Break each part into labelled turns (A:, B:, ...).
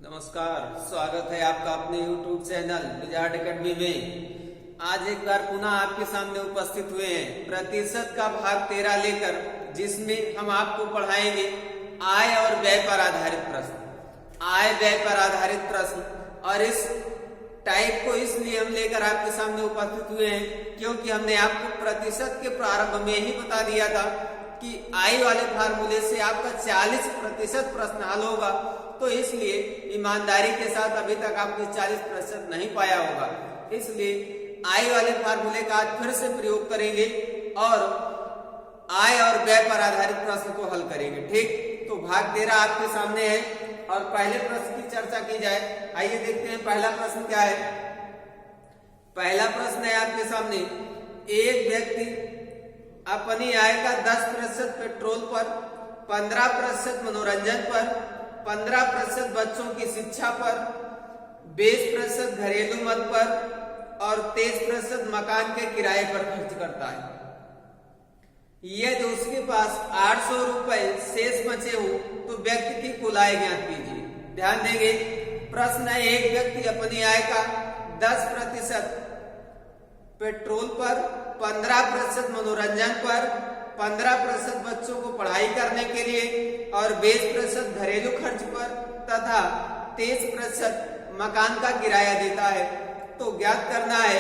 A: नमस्कार, स्वागत है आपका अपने YouTube चैनल विजार्ड एकेडमी में। आज एक बार पुनः आपके सामने उपस्थित हुए हैं प्रतिशत का भाग 13 लेकर, जिसमें हम आपको पढ़ाएंगे आय और व्यय पर आधारित प्रश्न। आय व्यय पर आधारित प्रश्न, और इस टाइप को इसलिए हम लेकर आपके सामने उपस्थित हुए हैं क्योंकि हमने आपको प्रतिशत के प्रारंभ में ही बता दिया था कि आय वाले फार्मूले से आपका 40% प्रश्न हल होगा। तो इसलिए ईमानदारी के साथ अभी तक आपने 40% नहीं पाया होगा, इसलिए आय वाले फार्मूले का आज फिर से प्रयोग करेंगे और आय और व्यय पर आधारित प्रश्न को हल करेंगे। ठीक, तो भाग 13 आपके सामने है और पहले प्रश्न की चर्चा की जाए। आइए देखते हैं पहला प्रश्न क्या है। पहला प्रश्न है आपके सामने, एक व्यक्ति अपनी आय का 10% पेट्रोल पर, 15% मनोरंजन पर, 15% बच्चों की शिक्षा पर, 20% घरेलू मद पर और 23% मकान के किराए पर खर्च करता है। यदि उसके पास 800 रुपए शेष बचे हो तो व्यक्ति की कुल आय ज्ञात कीजिए। ध्यान देंगे, प्रश्न है एक व्यक्ति अपनी आय का 10% पेट्रोल पर, 15% मनोरंजन पर, 15% बच्चों को पढ़ाई करने के लिए और 20% घरेलू खर्च पर तथा 23% मकान का किराया देता है। तो ज्ञात करना है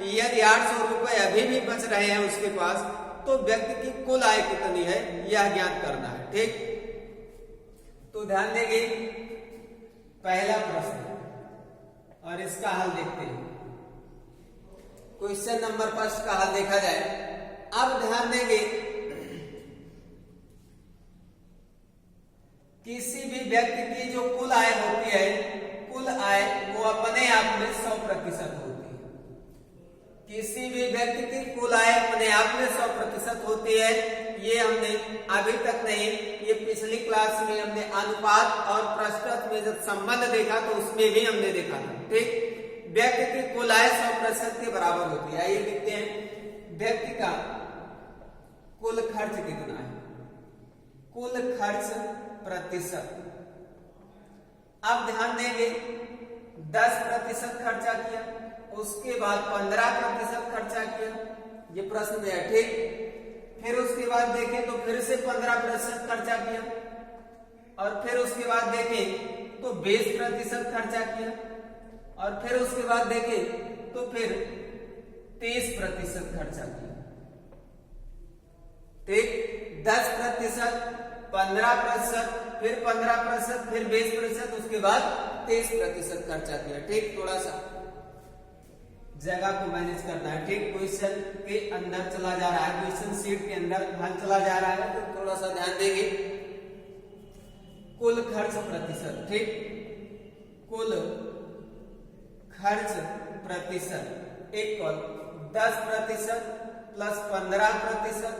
A: यदि 800 रुपए अभी भी बच रहे हैं उसके पास तो व्यक्ति की कुल आय कितनी है, यह ज्ञात करना है। ठीक, तो ध्यान देंगे पहला प्रश्न और इसका हल देखते हैं। क्वेश्चन नंबर 1 का हल देखा जाए। अब ध्यान देंगे, किसी भी व्यक्ति की जो कुल आय होती है, कुल आय वो अपने आप में 100% होती है। किसी भी व्यक्ति की कुल आय अपने आप में 100% होती है। ये हमने अभी तक नहीं, ये पिछली क्लास में हमने अनुपात और पृष्ठत में जब संबंध देखा तो उसमें भी हमने देखा था। ठीक, व्यक्ति की कुल आय 100% के बराबर होती है। आइए देखते हैं व्यक्ति का कुल खर्च कितना है। कुल खर्च प्रतिशत। अब ध्यान देंगे 10% खर्चा किया, उसके बाद 15% खर्चा किया, ये प्रश्न में है। ठीक, फिर उसके बाद देखें तो फिर से 15% खर्चा किया और फिर उसके बाद देखें तो 20% खर्चा किया और फिर उसके बाद देखें तो फिर 23% खर्चा किया। ठीक, 10%, 15%, फिर 15%, फिर 20%, उसके बाद 23% खर्चा किया। ठीक, थोड़ा सा जगह को मैनेज करना है। ठीक, क्वेश्चन के अंदर चला जा रहा है, क्वेश्चन शीट के अंदर हल चला जा रहा है, तो थोड़ा सा ध्यान देंगे। कुल खर्च प्रतिशत। ठीक, कुल खर्च प्रतिशत इक्वल 10% प्लस 15%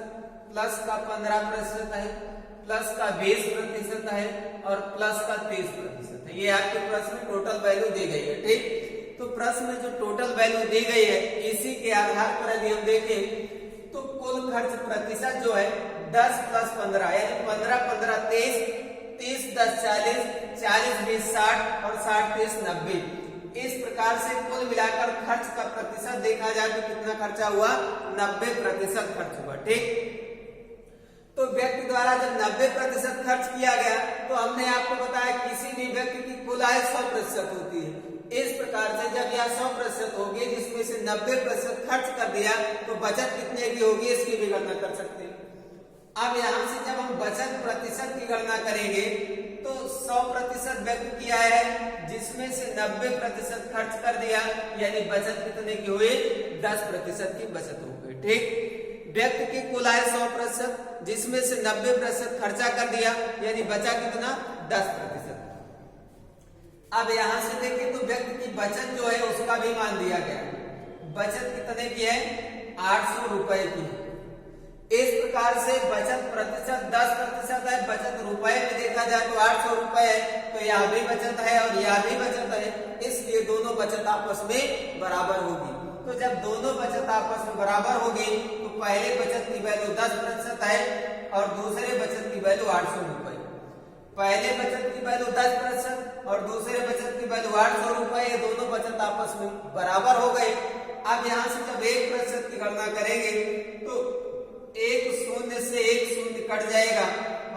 A: प्लस का 15% है, प्लस का 20% है और प्लस का 23% है। ये आपके प्रश्न में टोटल वैल्यू दी गई है। ठीक, तो प्रश्न में जो टोटल वैल्यू दी गई है इसी के आधार पर यदि हम देखें तो कुल खर्च प्रतिशत जो है 10 प्लस 15 यानी 15 15 23, 30 10 40, 40 20 60 और 60 30 90। इस प्रकार से कुल मिलाकर खर्च का प्रतिशत देखा जाए तो कितना खर्चा हुआ, 90% खर्च हुआ। ठीक, तो व्यक्ति द्वारा जब 90% खर्च किया गया तो हमने आपको बताया किसी भी व्यक्ति की कुल आय 100% होती है। इस प्रकार से जब यह 100% होगी जिसमें से 90% खर्च कर दिया तो बचत कितने की होगी इसकी भी गणना कर सकते हैं। अब यहां से जब हम बचत प्रतिशत की गणना करेंगे तो 100% व्यक्ति की आय है जिसमें से 90% खर्च कर दिया, यानी बचत कितने की हुई, 10% की बचत हो गई। ठीक, व्यक्ति की कुल आय 100% जिसमें से 90% खर्चा कर दिया, यानी बचा कितना, 10%। अब यहां से देखें तो व्यक्ति की बचत जो है उसका भी मान दिया गया। बचत कितने की है, 800 रुपए की। इस प्रकार से बचत प्रतिशत 10% है, बचत रुपए में देखा जाए तो 800 रुपए है, तो यह भी बचत है और यह भी बचत है, इसलिए दोनों बचत आपस में बराबर होगी। तो जब दोनों बचत आपस में बराबर होगी तो पहले बचत की वैल्यू 10% है और दूसरे बचत की वैल्यू 800 रुपए। पहले बचत की वैल्यू 10% और दूसरे बचत की वैल्यू 800 रुपए, ये दोनों बचत आपस में बराबर हो गए। अब यहाँ से जब 1% की गणना करेंगे तो 1 शून्य से 1 शून्य कट जाएगा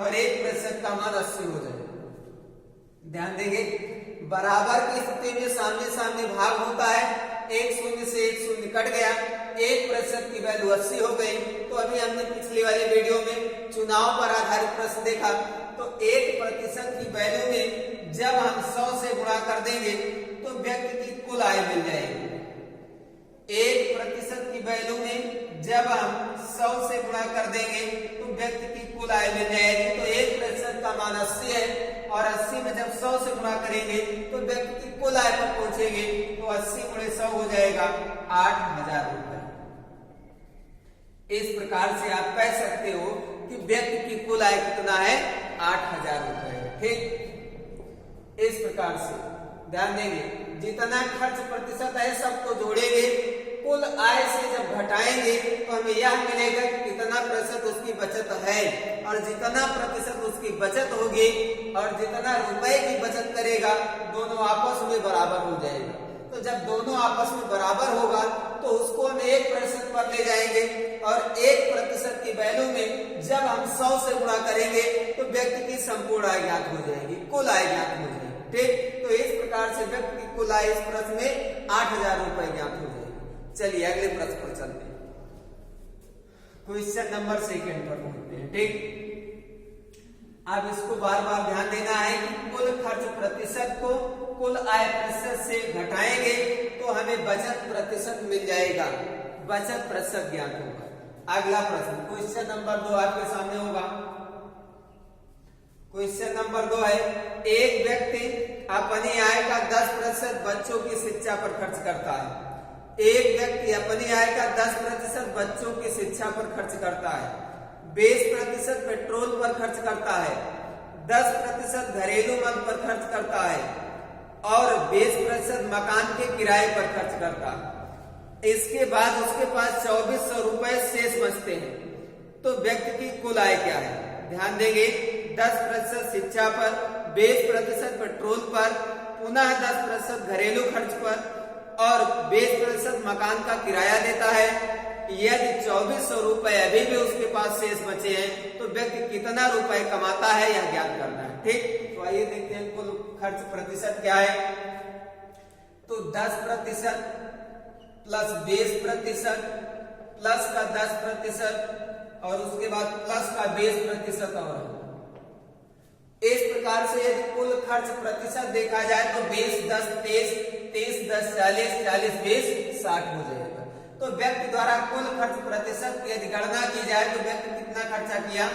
A: और 1% का मान 80 हो जाएगा। ध्यान देंगे, बराबर की स्थिति में सामने सामने भाग होता है। 1 शून्य से 1 शून्य कट गया, 1% की वैल्यू 80 हो गई। तो अभी हमने पिछली वाले वीडियो में चुनाव पर आधारित प्रश्न देखा, तो 1% की वैल्यू में जब हम 100 से गुणा कर देंगे तो व्यक्ति की कुल आय मिल जाएगी। 1% की वैल्यू में जब हम 100 से गुणा कर देंगे तो व्यक्ति की कुल आय मिल जाएगी। तो 1% का मान 80 है और 80 में जब 100 से गुणा करेंगे तो व्यक्ति की कुल आय पर पहुंचेंगे। तो 80 गुणे 100 हो जाएगा 8000 रुपए। इस प्रकार से आप कह सकते हो कि व्यक्ति की कुल आय कितना है, 8000 रुपए। ठीक, इस प्रकार से ध्यान देंगे, जितना खर्च प्रतिशत है सबको जोड़ेंगे, कुल आय से जब घटाएंगे तो हमें यह मिलेगा कि कितना प्रतिशत उसकी बचत है, और जितना प्रतिशत उसकी बचत होगी और जितना रुपए की बचत करेगा दोनों आपस में बराबर हो जाएगा। तो जब दोनों आपस में बराबर होगा तो उसको हम 1% पर ले जाएंगे और 1% की वैल्यू में जब हम 100 से गुणा करेंगे तो व्यक्ति की संपूर्ण आय ज्ञात हो जाएगी, कुल आय ज्ञात हो जाएगी। ठीक, तो इस प्रकार से व्यक्ति की कुल आय इस प्रश्न में 8000 रुपए ज्ञात हो जाएगी। चलिए अगले प्रश्न पर चलते हैं। क्वेश्चन नंबर 2 पर पहुंचते हैं। ठीक, अब इसको बार बार ध्यान देना है कि कुल खर्च प्रतिशत को कुल आय प्रतिशत से घटाएंगे तो हमें बचत प्रतिशत मिल जाएगा, बचत प्रतिशत ज्ञात होगा। अगला प्रश्न क्वेश्चन नंबर 2 आपके सामने होगा। क्वेश्चन नंबर 2 है, एक व्यक्ति अपनी आय का 10% बच्चों की शिक्षा पर खर्च करता है। एक व्यक्ति अपनी आय का 10% बच्चों की शिक्षा पर खर्च करता है, 20% पेट्रोल पर खर्च करता है, 10% घरेलू मद पर खर्च करता है और 20% मकान के किराए पर खर्च करता है। इसके बाद उसके पास 2400 रुपए शेष बचते हैं। तो व्यक्ति की कुल आय क्या है? ध्यान देंगे, 10% शिक्षा पर, 20% पेट्रोल पर, पुनः 10% घरेलू खर्च पर और 20% मकान का किराया देता है। यदि 2400 रुपए अभी भी उसके पास शेष बचे हैं तो व्यक्ति कितना रुपए कमाता है यह ज्ञात करना है। ठीक, तो आइए देखते हैं कुल खर्च प्रतिशत क्या है। तो 10% प्लस 20% प्लस का 10% और उसके बाद प्लस का 20% और इस प्रकार से यदि कुल खर्च प्रतिशत देखा जाए तो 20 10 23 23 10 40 40 20 60 हो जाएगा। तो व्यक्ति द्वारा कुल खर्च प्रतिशत की यदि गणना की जाए तो व्यक्ति कितना खर्चा किया?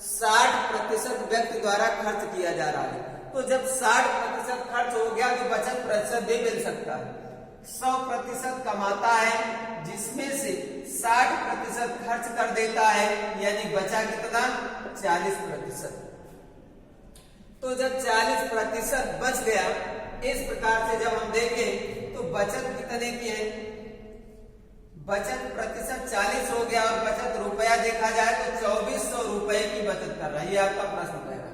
A: 60% व्यक्ति द्वारा खर्च किया जा रहा है। तो जब 60% खर्च हो गया तो बचत प्रतिशत भी मिल सकता है। 100% कमाता है जिसमें से 60% खर्च कर देता है, यानी बचा कितना? 40%। तो जब 40% बच गया, इस प्रकार से जब हम देखें तो बचत कितने की है? बचत प्रतिशत 40 हो गया और बचत रुपया देखा जाए तो 2400 रुपए की बचत कर रहा है। ये आपका प्रश्न रहेगा।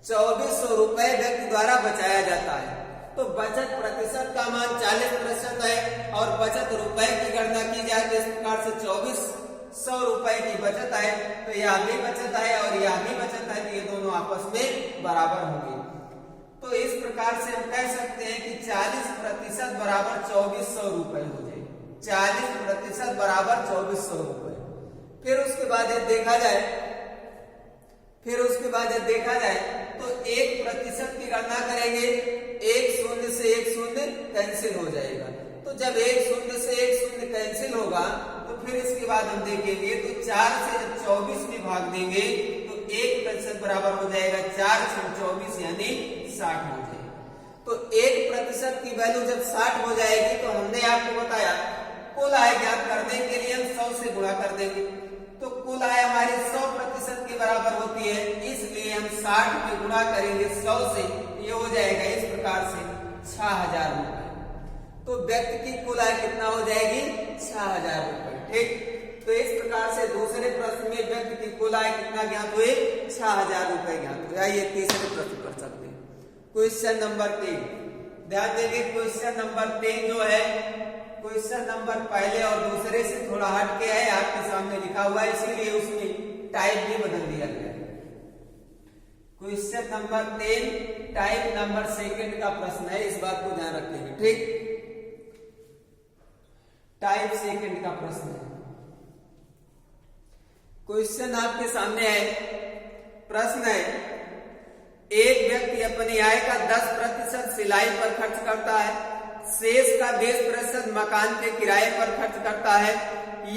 A: 2400 रुपए व्यक्ति द्वारा बचाया जाता है। तो बचत प्रतिशत का मान 40% है और बचत रुपए की गणना की जाए तो इस प्रकार से 2400 रुपए की बचत है। तो यह भी बचत है और यह भी बचत है, तो ये दोनों आपस में बराबर होंगे। तो इस प्रकार से हम कह सकते हैं कि 40% बराबर 2400 रुपए हो जाए। 40% बराबर 2400 रुपए। फिर उसके बाद यदि देखा जाए तो 1% की गणना करेंगे, 1 शून्य से 1 शून्य कैंसिल हो जाएगा। तो जब 1 शून्य से 1 शून्य कैंसिल होगा तो फिर इसके बाद हम देखेंगे तो 4 से जब 24 में भाग देंगे तो 1% बराबर हो जाएगा 4 से 24 यानी 60 हो जाएगा। तो 1% की वैल्यू जब 60 हो जाएगी तो हमने आपको बताया कुल आय ज्ञात करने के लिए हम 100 से गुणा कर देंगे। तो कुल आय हमारी 100% के बराबर होती है, इसलिए हम 60 में गुणा करेंगे 100 से, ये हो जाएगा इस प्रकार से 6000 रुपए। तो व्यक्ति की कुल आय कितना हो जाएगी? 6000 रुपए। ठीक, तो इस प्रकार से दूसरे प्रश्न में व्यक्ति की कुल आय कितना ज्ञात हुए, 6000 रुपए ज्ञात हुए। आइए तीसरे प्रश्न पर चलते हैं। क्वेश्चन नंबर 3, ध्यान देंगे क्वेश्चन नंबर 3 जो है, क्वेश्चन नंबर पहले और दूसरे से थोड़ा हट के है, आपके सामने लिखा हुआ है, इसीलिए उसमें टाइप भी बदल दिया गया है। क्वेश्चन नंबर 3 टाइप नंबर 2 का प्रश्न है, इस बात को ध्यान रखेंगे, ठीक। टाइप 2 का प्रश्न है। क्वेश्चन आपके सामने है, प्रश्न है, एक व्यक्ति अपनी आय का 10% सिलाई पर खर्च करता है, शेष का 20% मकान के किराए पर खर्च करता है।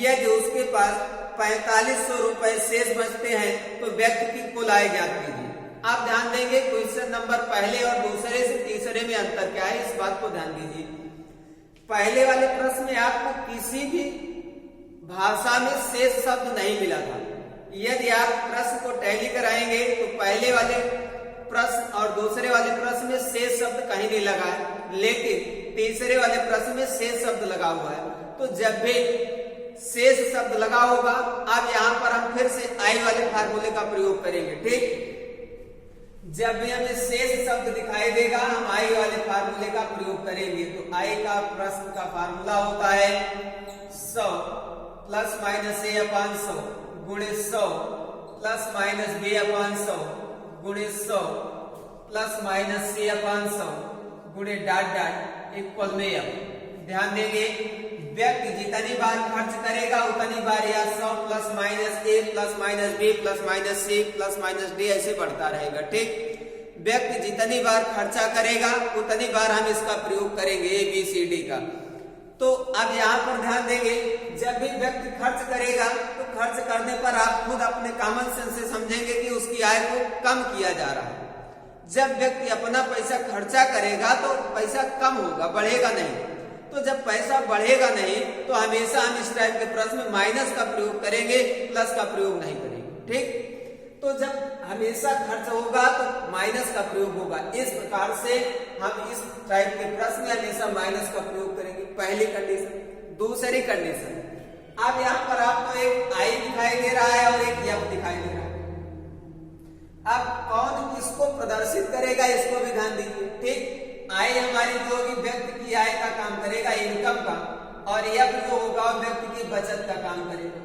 A: यदि उसके पास 4500 रुपए शेष बचते हैं तो व्यक्ति की कुल आय ज्ञात कीजिए। आप ध्यान देंगे क्वेश्चन नंबर पहले और दूसरे से तीसरे में अंतर क्या है, इस बात को ध्यान दीजिए। पहले वाले प्रश्न में आपको किसी भी भाषा में शेष शब्द नहीं मिला था। यदि आप प्रश्न को टैली कराएंगे तो पहले वाले प्रश्न और दूसरे वाले प्रश्न में शेष शब्द कहीं नहीं लगा है, लेकिन तीसरे वाले प्रश्न में शेष शब्द लगा हुआ है। तो जब भी शेष शब्द लगा होगा, अब यहाँ पर हम फिर से आई वाले फार्मूले का प्रयोग करेंगे, ठीक। जब भी हमें शेष शब्द दिखाई देगा, हम आई वाले फार्मूले का प्रयोग करेंगे। तो आई का प्रश्न का फार्मूला होता है 100 प्लस माइनस a/100 गुणे 100 प्लस माइनस b/100 गुणे 100 प्लस माइनस c/100 गुणे डॉट डॉट इक्वल में f। ध्यान देंगे, व्यक्ति जितनी बार खर्च करेगा उतनी बार यह 100 plus minus a plus minus b plus minus c plus minus d ऐसे बढ़ता रहेगा, ठीक। व्यक्ति जितनी बार खर्चा करेगा उतनी बार हम इसका प्रयोग करेंगे a b c d का। तो अब यहाँ पर ध्यान देंगे, जब भी व्यक्ति खर्च करेगा तो खर्च करने पर आप खुद अपने कॉमन सेंस से समझेंगे कि उसकी आय को कम किया जा रहा है। जब व्यक्ति अपना पैसा खर्चा करेगा तो पैसा कम होगा, बढ़ेगा नहीं। तो जब पैसा बढ़ेगा नहीं तो हमेशा हम इस टाइप के प्रश्न में माइनस का प्रयोग करेंगे, प्लस का प्रयोग नहीं करेंगे, ठीक। तो जब हमेशा खर्च होगा तो माइनस का प्रयोग होगा। इस प्रकार से हम इस टाइप के प्रश्न में हमेशा माइनस का प्रयोग करेंगे, पहली कंडीशन। दूसरी कंडीशन, अब यहाँ पर आपको एक आई दिखाई दे रहा है और एक एफ दिखाई दे रहा है। अब कौन किसको प्रदर्शित करेगा इसको भी ध्यान दीजिए, ठीक। आय हमारी जो होगी व्यक्ति की आय का काम करेगा, इनकम का, और एफ जो होगा व्यक्ति की बचत का काम करेगा।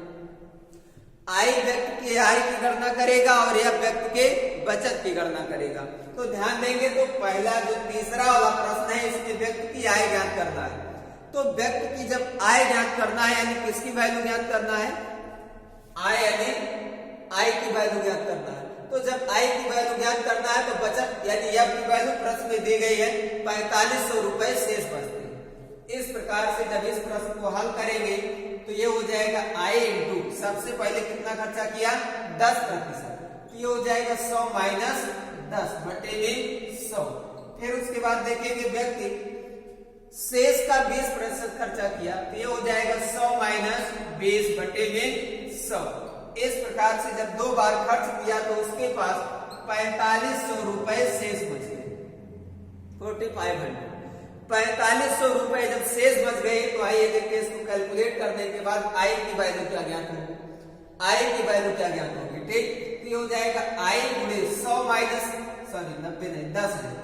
A: आय व्यक्ति की आय की गणना करेगा और एफ व्यक्ति के बचत की गणना करेगा। तो ध्यान देंगे, तो पहला जो तीसरा वाला प्रश्न है इसमें व्यक्ति की आय ज्ञात करना है। तो व्यक्ति की जब आय ज्ञात करना है यानी किसकी वैल्यू ज्ञात करना है, आय यानी आय की वैल्यू ज्ञात करना है। तो जब आय की वैल्यू ज्ञात करना है तो बचत यानी एफ की वैल्यू प्रश्न में दी गई है 4500 रुपए शेष बचते हैं। इस प्रकार से जब इस प्रश्न को हल करेंगे तो ये हो जाएगा आय इंटू सबसे पहले कितना खर्चा किया 10%, तो ये हो जाएगा 100 माइनस 10 बटे में 100। फिर उसके बाद देखेंगे व्यक्ति शेष का 20% खर्चा किया, तो ये हो जाएगा 100 माइनस 20 बटे में 100। इस प्रकार से जब 2 बार खर्च किया तो उसके पास 4500 रुपए शेष बचे, 4500। 4500 रुपए जब शेष बच गए तो आइए देखिए इसको कैलकुलेट करने के बाद आय की वैल्यू क्या ज्ञात होगी, आय की वैल्यू क्या ज्ञात होगी, ठीक। तो ये हो जाएगा आय गुणे 100 माइनस 90 नहीं 10 है,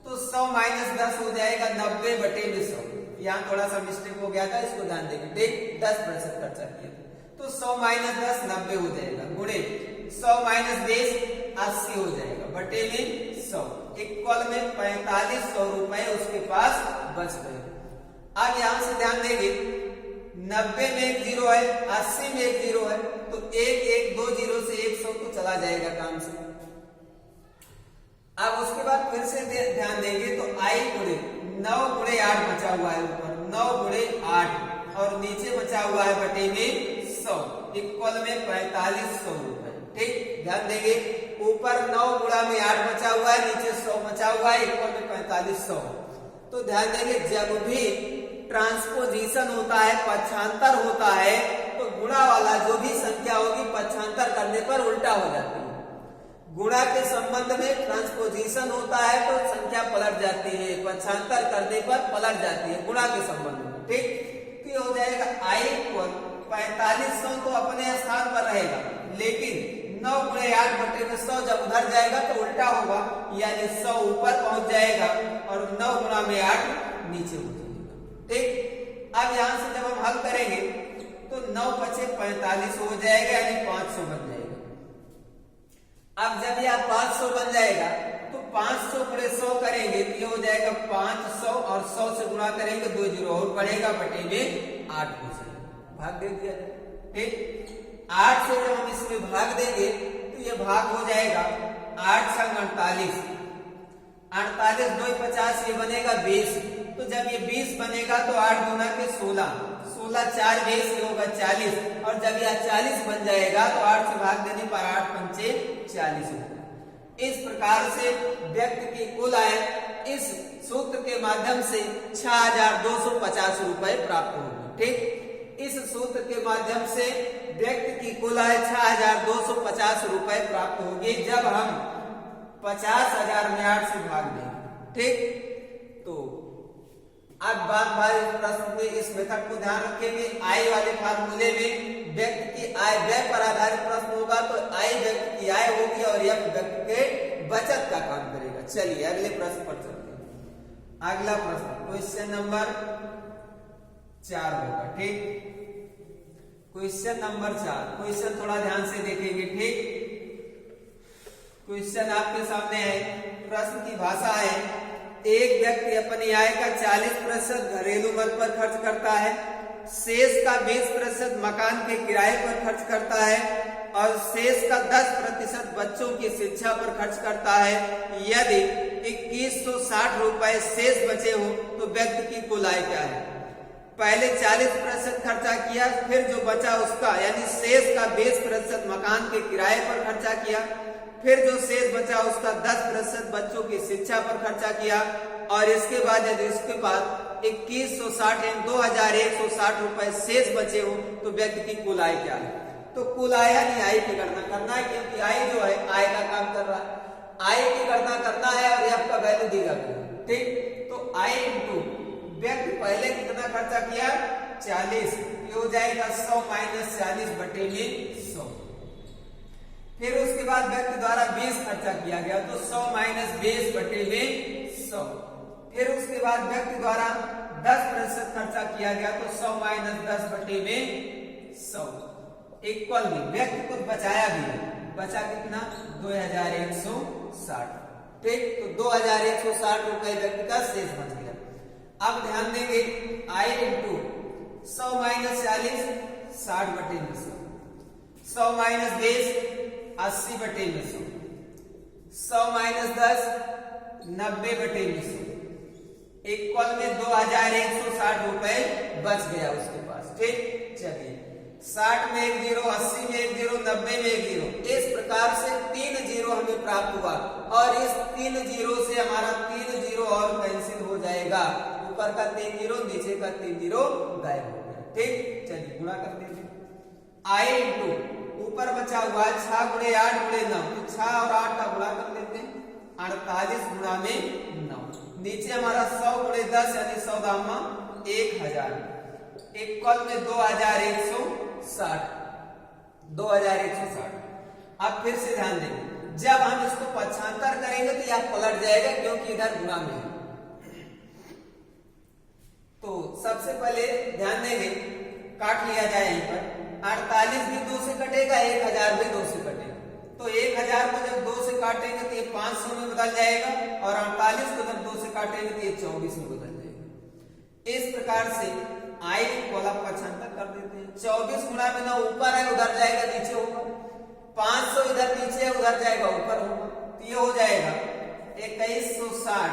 A: तो 100 माइनस 10 हो जाएगा 90 बटे में 100। यहाँ थोड़ा सा मिस्टेक हो गया था, इसको ध्यान देंगे, ठीक। 10% खर्चा किया तो 100 माइनस 10 90 हो जाएगा, गुणे 100 माइनस 20 80 हो जाएगा बटे में 100 इक्वल में 4500 रुपए उसके पास बच गए। अब यहां से ध्यान देंगे 90 में एक जीरो है, 80 में एक जीरो है, तो एक एक 2 जीरो से 100 तो चला जाएगा काम से। अब उसके बाद फिर से ध्यान देंगे तो आई गुणे 9 गुणे 8 बचा हुआ है, ऊपर 9 गुणे 8 और नीचे बचा हुआ है बटे में 100 इक्वल में 4500 रुपए, ठीक। ध्यान देंगे ऊपर 9 गुणा में 8 बचा हुआ है, नीचे 100 बचा हुआ है, इक्वल में 4500। तो ध्यान देंगे जब भी ट्रांसपोजिशन होता है, पक्षांतर होता है, तो गुणा वाला जो भी संख्या होगी पक्षांतर करने पर उल्टा हो जाती है। गुणा के संबंध में ट्रांसपोजिशन होता है तो संख्या पलट जाती है, पक्षांतर करने पर पलट जाती है गुणा के संबंध में, ठीक। तो हो जाएगा आई इक्वल 4500 तो अपने स्थान पर रहेगा, लेकिन 9 गुणे 8 बटे में 100 जब उधर जाएगा तो उल्टा होगा, यानी 100 ऊपर पहुंच जाएगा और 9 गुणा में 8 नीचे हो जाएगा। ठीक, अब यहां से जब हम हल करेंगे तो 9 पचे 45 हो जाएगा, यानी 500 बन जाएगा। अब जब यह 500 बन जाएगा तो 500 गुणे 100 करेंगे तो ये हो जाएगा 500 और 100 से गुणा करेंगे 2 जीरो और बढ़ेगा, बटे में 8 हो जाएगा, भाग दे दिया जाए। ठीक, 8 से जब हम इसमें भाग देंगे तो ये भाग हो जाएगा 8 संग 48, 48 2 50, ये बनेगा 20। तो जब ये 20 बनेगा तो 8 गुना के 16, 16 4 20, ये होगा 40। और जब यह 40 बन जाएगा तो 8 से भाग देने पर 8 पंचे 40 होगा। इस प्रकार से व्यक्ति की कुल आय इस सूत्र के माध्यम से 6250 रुपए प्राप्त होगी। ठीक, इस सूत्र के माध्यम से व्यक्ति की कुल आय 6250 रुपए प्राप्त होगी जब हम 50,000 में 8 से भाग देंगे। ठीक, तो अब बात बार प्रश्न में इस मेथड को ध्यान रखेंगे। आय वाले फार्मूले में व्यक्ति की आय व्यय पर आधारित प्रश्न होगा तो आय व्यक्ति की आय होगी और यह व्यक्ति के बचत का काम करेगा। चलिए अगले प्रश्न पर चलते हैं। अगला प्रश्न क्वेश्चन नंबर 4 होगा। ठीक, क्वेश्चन नंबर 4, क्वेश्चन थोड़ा ध्यान से देखेंगे। ठीक, क्वेश्चन आपके सामने है, प्रश्न की भाषा है, एक व्यक्ति अपनी आय का 40% घरेलू मद पर खर्च करता है, शेष का 20% मकान के किराए पर खर्च करता है और शेष का 10% बच्चों की शिक्षा पर खर्च करता है। यदि 2160 रुपए शेष बचे हो तो व्यक्ति की कुल आय क्या है? पहले 40% खर्चा किया, फिर जो बचा उसका यानी शेष का 20% मकान के किराए पर खर्चा किया, फिर जो शेष बचा उसका 10% बच्चों की शिक्षा पर खर्चा किया और इसके बाद यदि उसके बाद 2160 यानी 2160 रुपए शेष बचे हो तो व्यक्ति की कुल आय क्या है? तो कुल आय यानी आय की गणना करना है, क्योंकि आय जो है आय का काम कर रहा है, आय की गणना करना है और ये आपका वैल्यू दी जाती है। ठीक, तो आय इंटू व्यक्ति पहले कितना खर्चा किया 40, ये हो जाएगा 100 माइनस 40 बटे में 100। फिर उसके बाद व्यक्ति द्वारा 20 खर्चा किया गया तो 100 माइनस 20 बटे में 100। फिर उसके बाद व्यक्ति द्वारा 10% खर्चा किया गया तो 100 माइनस 10 बटे में 100 इक्वल में व्यक्ति कुछ बचाया भी है, बचा कितना 2160। ठीक, तो 2160 रुपए व्यक्ति का शेष बच गया। अब ध्यान देंगे आय इंटू 100 माइनस 40 60 बटे में 100, 100 माइनस 20 80 बटे में 100, 100 माइनस 10 90 बटे में 100 इक्वल में 2160 रुपए बच गया उसके पास। ठीक, चलिए 60 में 1 जीरो, 80 में 1 जीरो, 90 में 1 जीरो, इस प्रकार से 3 जीरो हमें प्राप्त हुआ और इस 3 जीरो से हमारा 3 जीरो और कैंसिल हो जाएगा, ऊपर का 3 जीरो नीचे का 3 जीरो गायब हो गया। ठीक, चलिए गुणा कर देंगे। आय इंटू ऊपर बचा हुआ 6 गुणे 8 गुणे 9, तो 6 और 8 का गुणा कर लेते हैं, 48 गुणा में 9। नीचे हमारा 100 गुणे 10 यानी 100 दामा 1000 इक्वल में 2160, 2160। अब फिर से ध्यान देंगे, जब हम इसको पक्षांतर करेंगे तो यह पलट जाएगा क्योंकि इधर गुणा में है। तो सबसे पहले ध्यान देंगे, काट लिया जाए यहीं पर, 48 भी 2 से कटेगा, 1000 भी 2 से कटेगा, तो 1000 को जब 2 से काटेंगे तो ये 500 में बदल जाएगा और 48 को जब 2 से काटेंगे तो ये 24 में बदल जाएगा। इस प्रकार से आय को आप पक्षांतर कर देते हैं। 24 गुणा में 9 ऊपर है उधर जाएगा नीचे होगा, 500 इधर नीचे है उधर जाएगा ऊपर होगा, तो ये हो जाएगा 2160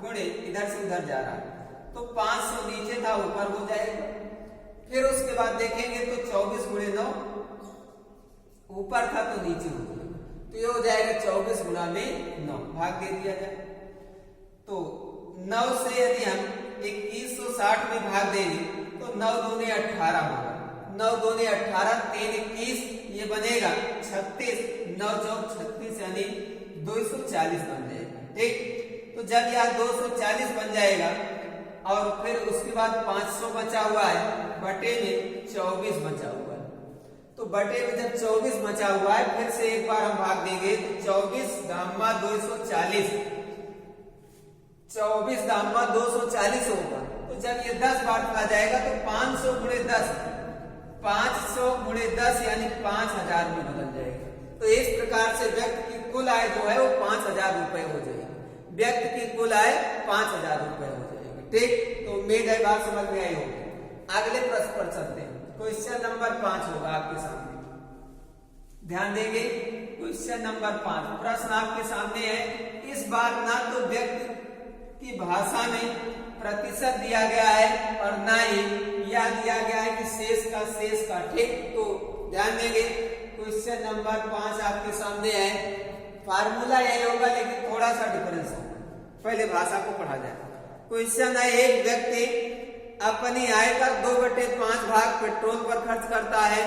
A: गुणे इधर से उधर जा रहा है तो 500 नीचे था ऊपर हो जाएगा। फिर उसके बाद देखेंगे तो 24 गुणे 9 ऊपर था तो नीचे हो जाएगा, तो ये हो जाएगा 24 गुणा में 9, भाग दे दिया जाए तो 9 से यदि हम 2160 में भाग देंगे तो 9 दूनी 18 होगा, 9 दूनी 18 3 21 ये बनेगा 36, 9 चौक 36 यानी 240 बन जाएगा। ठीक, तो जब यह 240 बन जाएगा और फिर उसके बाद 500 बचा हुआ है, बटे में 24 बचा हुआ है। तो बटे में जब 24 बचा हुआ है, फिर से एक बार हम भाग देंगे तो 24 दामा 240, 24 दामा 240 होगा। तो जब ये 10 बार आ जाएगा तो 500 गुणे 10, 500 गुणे 10 यानी 5000 में बदल जाएगा। तो इस प्रकार से व्यक्ति की कुल आय जो है वो 5000 रुपए हो जाएगी। व्यक्ति की कुल आय 5000 रुपए हो जाएगी। ठीक, तो उम्मीद है बात समझ में आई होगी। अगले प्रश्न पर चलते हैं। क्वेश्चन नंबर 5 होगा आपके सामने, ध्यान देंगे। क्वेश्चन नंबर 5 प्रश्न आपके सामने है। इस बार ना तो व्यक्ति की भाषा में प्रतिशत दिया गया है और ना ही यह दिया गया है कि शेष का। ठीक, तो ध्यान देंगे। क्वेश्चन नंबर 5 आपके सामने है। फार्मूला यही होगा लेकिन थोड़ा सा डिफरेंस होगा। पहले भाषा को पढ़ा जाए। क्वेश्चन है, एक व्यक्ति अपनी आय का 2/5 भाग पेट्रोल पर खर्च करता है,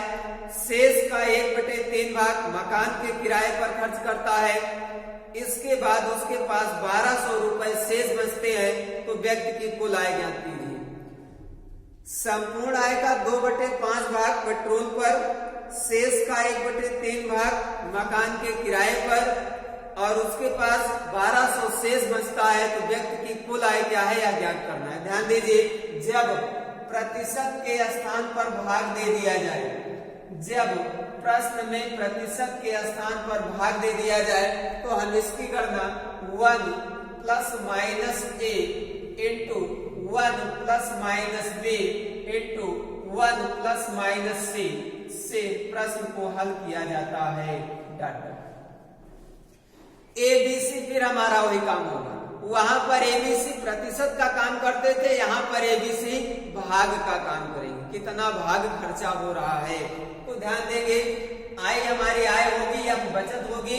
A: शेष का 1/3 भाग मकान के किराए पर खर्च करता है। इसके बाद उसके पास 1200 रुपए शेष बचते हैं। तो व्यक्ति की कुल आय ज्ञात कीजिए। संपूर्ण आय का 2/5 भाग पेट्रोल पर, शेष का 1/3 भाग मकान के किराए पर और उसके पास 1200 शेष बचता है। तो व्यक्ति की कुल आय क्या है यह ज्ञात करना है। ध्यान दीजिए, जब प्रतिशत के स्थान पर भाग दे दिया जाए, जब प्रश्न में प्रतिशत के स्थान पर भाग दे दिया जाए तो हम इसकी गणना 1 + -a into 1 + -b into 1 + -c से प्रश्न को हल किया जाता है। ABC फिर हमारा वही काम होगा। वहां पर ABC प्रतिशत का काम करते थे, यहाँ पर ABC भाग का काम करेंगे। कितना भाग खर्चा हो रहा है तो ध्यान देंगे। आय हमारी आय होगी या बचत होगी।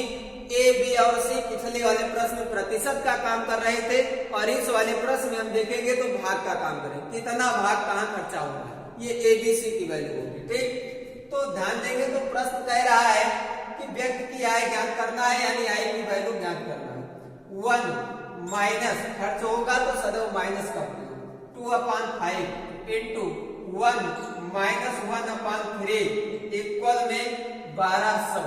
A: A, B और C पिछले वाले प्रश्न में प्रतिशत का काम कर रहे थे और इस वाले प्रश्न में हम देखेंगे तो भाग का काम करेंगे। कितना भाग कहाँ खर्चा हो रहा है, ये ABC की वैल्यू होगी। ठीक, तो ध्यान देंगे। तो प्रश्न कह रहा है कि व्यक्ति की आय ज्ञात करना है, यानी आय की वैल्यू ज्ञात करना है। 1 माइनस खर्च होगा तो सदैव माइनस का प्रयोग, 2/5 इंटू 1 - 1/3 इक्वल में 1200।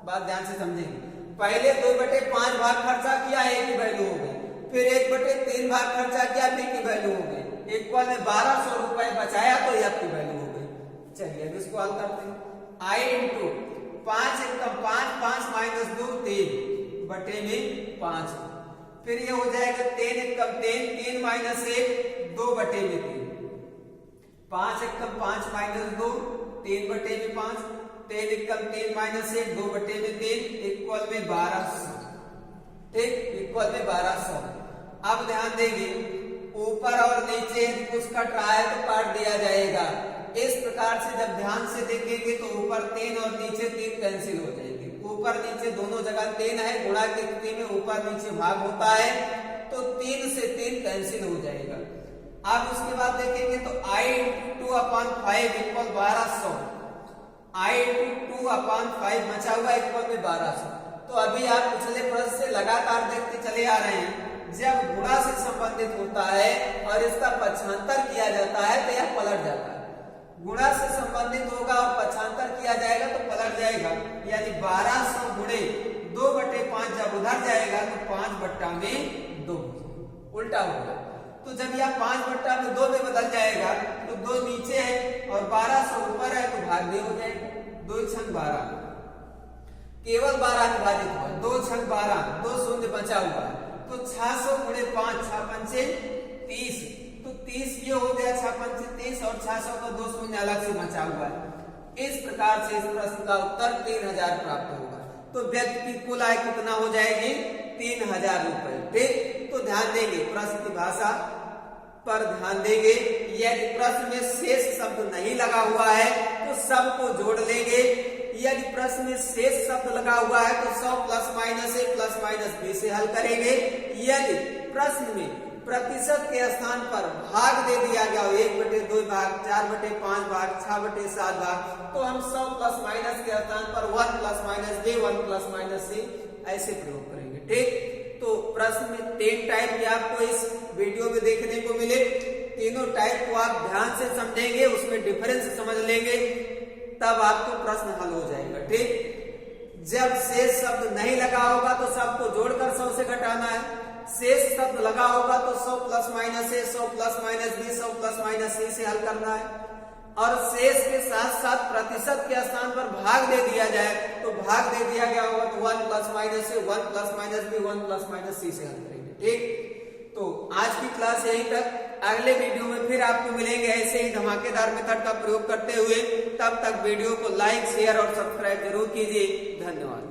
A: बात ध्यान से समझेंगे। पहले 2/5 भाग खर्चा किया, A की वैल्यू हो गई। फिर 1/3 भाग खर्चा किया, B की वैल्यू हो गई। इक्वल में 1200 रुपए बचाया तो F की वैल्यू हो गई। चलिए अब इसको हल करते हैं। I इंटू 5 × 5 5 - 2 3 बटे में 5। फिर ये हो जाएगा 10 × 10 3 - 1 2 बटे में 3। 5 × 5 - 2 3 बटे में 5। 10 × 10 - 1 2 बटे में 3 इक्वल में 1200। ठीक, इक्वल में 1200। अब ध्यान देंगे, ऊपर और नीचे कुछ कट रहा है तो काट दिया जाएगा। इस प्रकार से जब ध्यान से देखेंगे तो ऊपर 3 और नीचे 3 कैंसिल हो जाएंगे। ऊपर नीचे दोनों जगह 3 है, गुणा की स्थिति में ऊपर नीचे भाग होता है तो 3 से 3 कैंसिल हो जाएगा। अब उसके बाद देखेंगे तो I × 2/5 इक्वल 1200। I × 2/5 बचा हुआ इक्वल में 1200। तो अभी आप पिछले प्रश्न से लगातार देखते चले आ रहे हैं, जब गुणा से संबंधित होता है और इसका पक्षांतर किया जाता है तो यह पलट जाता है। गुणा से संबंधित होगा और पक्षांतर किया जाएगा तो पलट जाएगा, यानी 1200 गुणे 2/5 जब उधर जाएगा तो 5/2 उल्टा होगा। तो जब यह 5/2 में बदल जाएगा तो 2 नीचे है और 1200 ऊपर है तो भाग्य हो जाएगा। 2 × 12 केवल 12 विभाजित हुआ, 2 × 12 2 शून्य बचा हुआ तो 600 गुणे 5 6 पंचे 30। तो 30 ये हो गया 6 पंचे 30 और 600 का 2 शून्य अलग से बचा हुआ है। इस प्रकार से इस प्रश्न का उत्तर 3000 प्राप्त होगा। तो व्यक्ति की कुल आय कितना हो जाएगी, 3000 रुपए। ठीक, तो ध्यान देंगे प्रश्न की भाषा पर ध्यान देंगे। यदि प्रश्न में शेष शब्द नहीं लगा हुआ है तो सबको जोड़ लेंगे। यदि प्रश्न में शेष शब्द लगा हुआ है तो 100 ± a ± b से हल करेंगे। यदि प्रश्न में प्रतिशत के स्थान पर भाग दे दिया गया 1/2 भाग, 4/5 भाग, 6/7 भाग, तो हम 100 ± के स्थान पर 1 ± b 1 ± c ऐसे प्रयोग करेंगे। ठीक, तो प्रश्न में 3 टाइप के आपको इस वीडियो में देखने को मिले। तीनों टाइप को आप ध्यान से समझेंगे, उसमें डिफरेंस समझ लेंगे, तब आपको प्रश्न हल हो जाएगा। ठीक, जब शेष शब्द नहीं लगा होगा तो सबको जोड़कर 100 से घटाना है, शेष शब्द लगा होगा तो 100 plus minus A, 100 plus minus B, 100 plus minus C से हल करना है। और शेष के साथ साथ प्रतिशत के स्थान पर भाग दे दिया जाए तो भाग दे दिया गया होगा तो 1 plus minus A, 1 plus minus B, 1 plus minus C से हल करेंगे। ठीक, तो आज की क्लास यहीं तक। अगले वीडियो में फिर आपको मिलेंगे ऐसे ही धमाकेदार मेथड का प्रयोग करते हुए। तब तक वीडियो को लाइक, शेयर और सब्सक्राइब जरूर कीजिए। धन्यवाद।